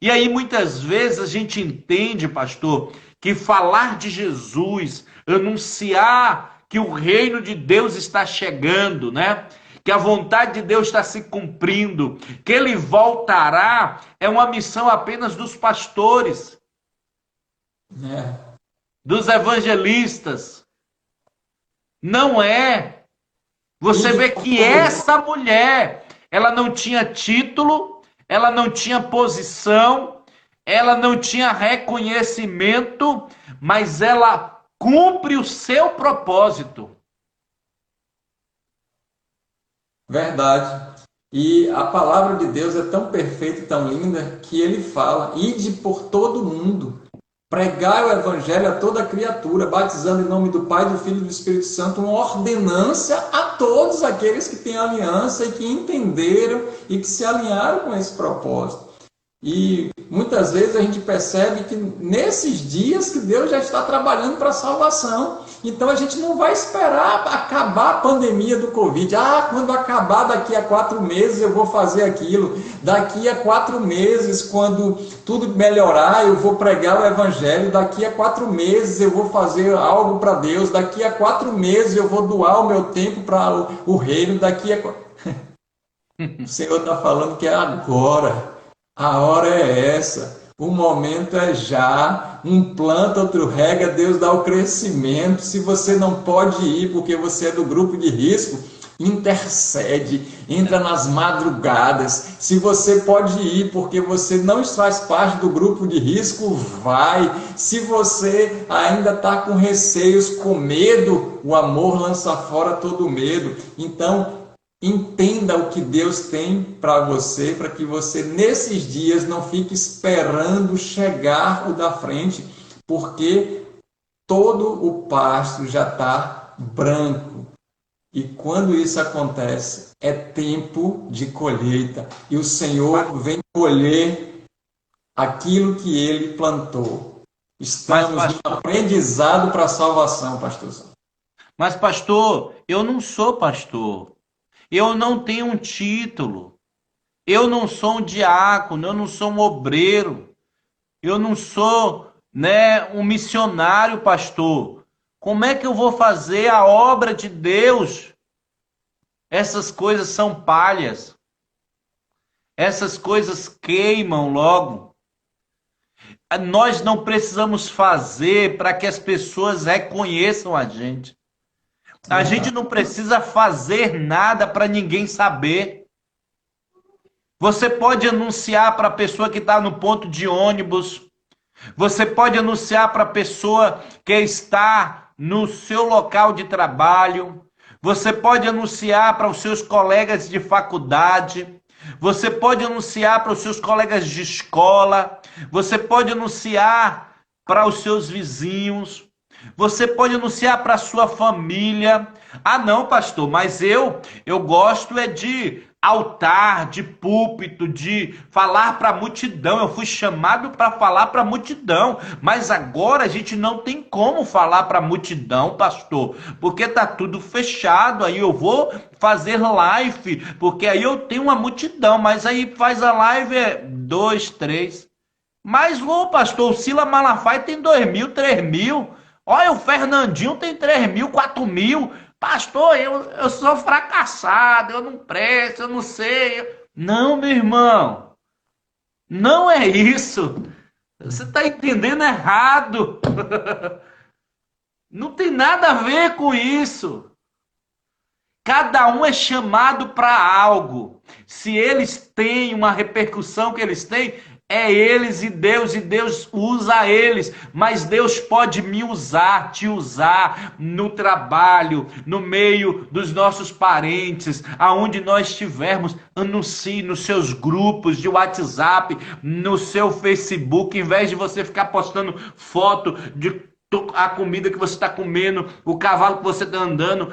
E aí muitas vezes a gente entende, pastor, que falar de Jesus, anunciar que o reino de Deus está chegando, né? Que a vontade de Deus está se cumprindo, que ele voltará, é uma missão apenas dos pastores, dos evangelistas. Não é. Você vê que essa mulher, ela não tinha título, ela não tinha posição, ela não tinha reconhecimento, mas ela cumpre o seu propósito. Verdade. E a palavra de Deus é tão perfeita e tão linda que ele fala: ide por todo mundo, pregai o evangelho a toda criatura, batizando em nome do Pai, do Filho e do Espírito Santo, uma ordenância a todos aqueles que têm aliança e que entenderam e que se alinharam com esse propósito. E muitas vezes a gente percebe que nesses dias que Deus já está trabalhando para a salvação. Então a gente não vai esperar acabar a pandemia do Covid. Quando acabar daqui a 4 meses eu vou fazer aquilo. Daqui a 4 meses, quando tudo melhorar, eu vou pregar o Evangelho. Daqui a 4 meses eu vou fazer algo para Deus. Daqui a 4 meses eu vou doar o meu tempo para o reino. O Senhor está falando que é agora. A hora é essa, o momento é já, um planta, outro rega, Deus dá o crescimento. Se você não pode ir porque você é do grupo de risco, intercede, entra nas madrugadas. Se você pode ir porque você não faz parte do grupo de risco, vai. Se você ainda está com receios, com medo, o amor lança fora todo medo. Então, entenda o que Deus tem para você, para que você nesses dias não fique esperando chegar o da frente, porque todo o pasto já está branco. E quando isso acontece, é tempo de colheita. E o Senhor vem colher aquilo que Ele plantou. Estamos no aprendizado para a salvação, pastor. Mas, pastor, eu não sou pastor. Eu não tenho um título, eu não sou um diácono, eu não sou um obreiro, eu não sou, um missionário, pastor. Como é que eu vou fazer a obra de Deus? Essas coisas são palhas, essas coisas queimam logo. Nós não precisamos fazer para que as pessoas reconheçam a gente. A gente não precisa fazer nada para ninguém saber. Você pode anunciar para a pessoa que está no ponto de ônibus. Você pode anunciar para a pessoa que está no seu local de trabalho. Você pode anunciar para os seus colegas de faculdade. Você pode anunciar para os seus colegas de escola. Você pode anunciar para os seus vizinhos. Você pode anunciar para a sua família. Não, pastor, mas eu gosto de altar, de púlpito, de falar para a multidão. Eu fui chamado para falar para a multidão, mas agora a gente não tem como falar para a multidão, pastor, porque tá tudo fechado. Aí eu vou fazer live, porque aí eu tenho uma multidão, mas aí faz a live 2, 3. Mas, pastor, o Sila Malafaia tem 2.000, 3.000. Olha, o Fernandinho tem 3.000, 4.000. Pastor, eu sou fracassado, eu não presto, eu não sei. Não, meu irmão. Não é isso. Você está entendendo errado. Não tem nada a ver com isso. Cada um é chamado para algo. Se eles têm uma repercussão que eles têm, é eles e Deus usa eles. Mas Deus pode me usar, te usar no trabalho, no meio dos nossos parentes, aonde nós estivermos. Anuncie nos seus grupos de WhatsApp, no seu Facebook, em vez de você ficar postando foto de a comida que você está comendo, o cavalo que você está andando.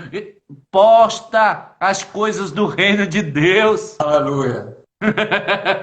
Posta as coisas do reino de Deus. Aleluia.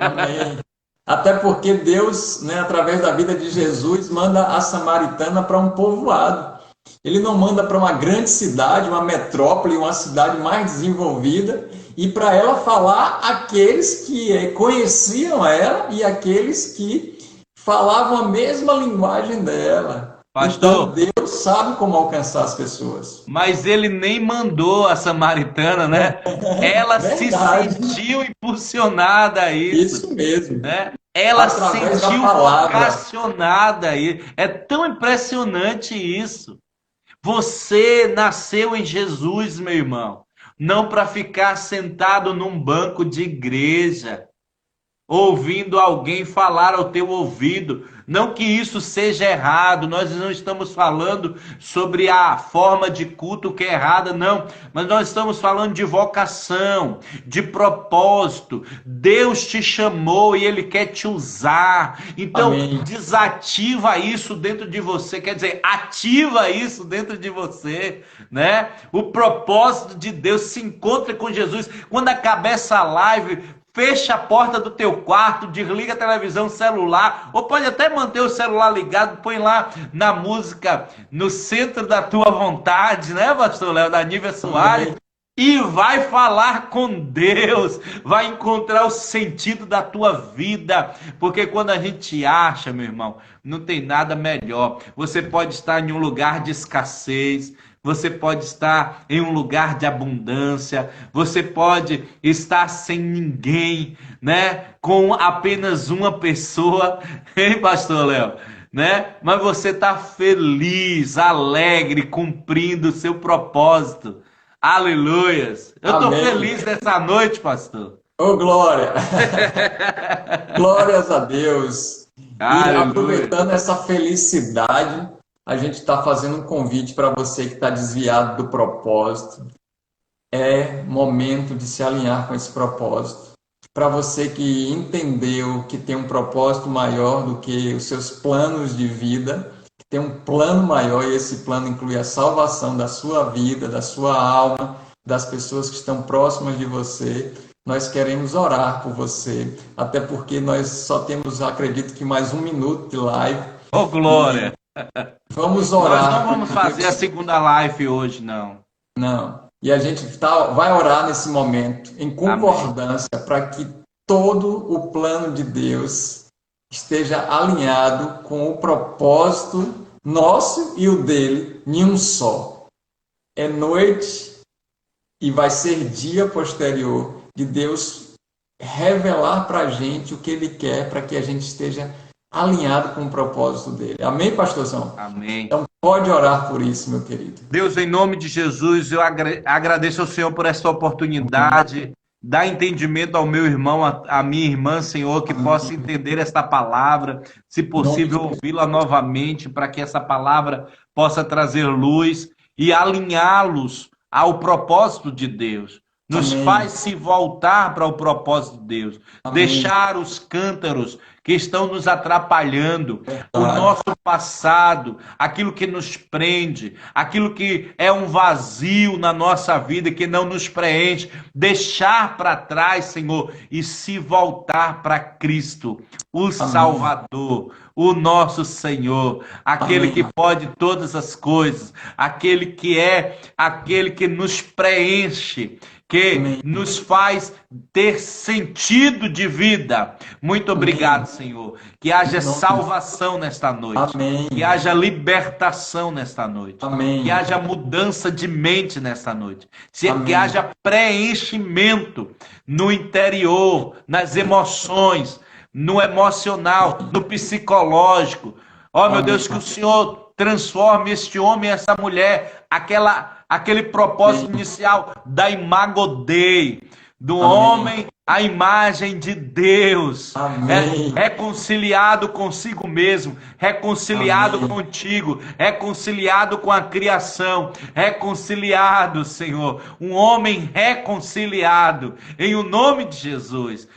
Amém. Até porque Deus, né, através da vida de Jesus, manda a samaritana para um povoado. Ele não manda para uma grande cidade, uma metrópole, uma cidade mais desenvolvida, e para ela falar aqueles que conheciam ela e aqueles que falavam a mesma linguagem dela. Pastor, então Deus sabe como alcançar as pessoas. Mas ele nem mandou a samaritana, né? Ela se sentiu impulsionada a isso. Isso mesmo. Né? Ela através sentiu da palavra. vocacionada a isso. É tão impressionante isso. Você nasceu em Jesus, meu irmão. Não para ficar sentado num banco de igreja, ouvindo alguém falar ao teu ouvido. Não que isso seja errado, nós não estamos falando sobre a forma de culto que é errada, não. Mas nós estamos falando de vocação, de propósito. Deus te chamou e Ele quer te usar. Então, Amém. desativa isso dentro de você, quer dizer, ativa isso dentro de você, né? O propósito de Deus, se encontre com Jesus. Quando acabar essa live, fecha a porta do teu quarto, desliga a televisão, celular, ou pode até manter o celular ligado, põe lá na música No Centro da Tua Vontade, né, pastor Léo, da Nívia Soares, e vai falar com Deus, vai encontrar o sentido da tua vida, porque quando a gente acha, meu irmão, não tem nada melhor. Você pode estar em um lugar de escassez, você pode estar em um lugar de abundância, você pode estar sem ninguém, né? Com apenas uma pessoa, hein, pastor Léo? Né? Mas você está feliz, alegre, cumprindo o seu propósito. Aleluias! Eu estou feliz nessa noite, pastor. Ô, glória! Glórias a Deus! Aleluia. E aproveitando essa felicidade, a gente está fazendo um convite para você que está desviado do propósito. É momento de se alinhar com esse propósito. Para você que entendeu que tem um propósito maior do que os seus planos de vida, que tem um plano maior, e esse plano inclui a salvação da sua vida, da sua alma, das pessoas que estão próximas de você. Nós queremos orar por você, até porque nós só temos, acredito que mais 1 minuto de live. Ô, glória! Vamos orar. Nós não vamos fazer a segunda live hoje, não. Não. E a gente vai orar nesse momento, em concordância, para que todo o plano de Deus esteja alinhado com o propósito nosso e o dele, em um só. É noite e vai ser dia posterior de Deus revelar para a gente o que Ele quer para que a gente esteja alinhado com o propósito dele. Amém, pastorzão? Amém. Então pode orar por isso, meu querido. Deus, em nome de Jesus, eu agradeço ao Senhor por essa oportunidade. Dá entendimento ao meu irmão, à minha irmã, Senhor, que possa entender esta palavra, se possível ouvi-la novamente, para que essa palavra possa trazer luz e alinhá-los ao propósito de Deus. Nos faz se voltar para o propósito de Deus. Deixar os cântaros que estão nos atrapalhando, o nosso passado, aquilo que nos prende, aquilo que é um vazio na nossa vida que não nos preenche, deixar para trás, Senhor, e se voltar para Cristo, o Salvador, o nosso Senhor, aquele que pode todas as coisas, aquele que nos preenche, que nos faz ter sentido de vida. Muito obrigado, Senhor. Que haja salvação nesta noite. Amém. Que haja libertação nesta noite. Amém. Que haja mudança de mente nesta noite. Que haja preenchimento no interior, nas emoções, no emocional, no psicológico. Ó, meu Deus, que o Senhor transforme este homem e essa mulher, aquele propósito inicial da Imago Dei, do homem à imagem de Deus, reconciliado consigo mesmo, reconciliado contigo, reconciliado com a criação, reconciliado, Senhor, um homem reconciliado, em o nome de Jesus.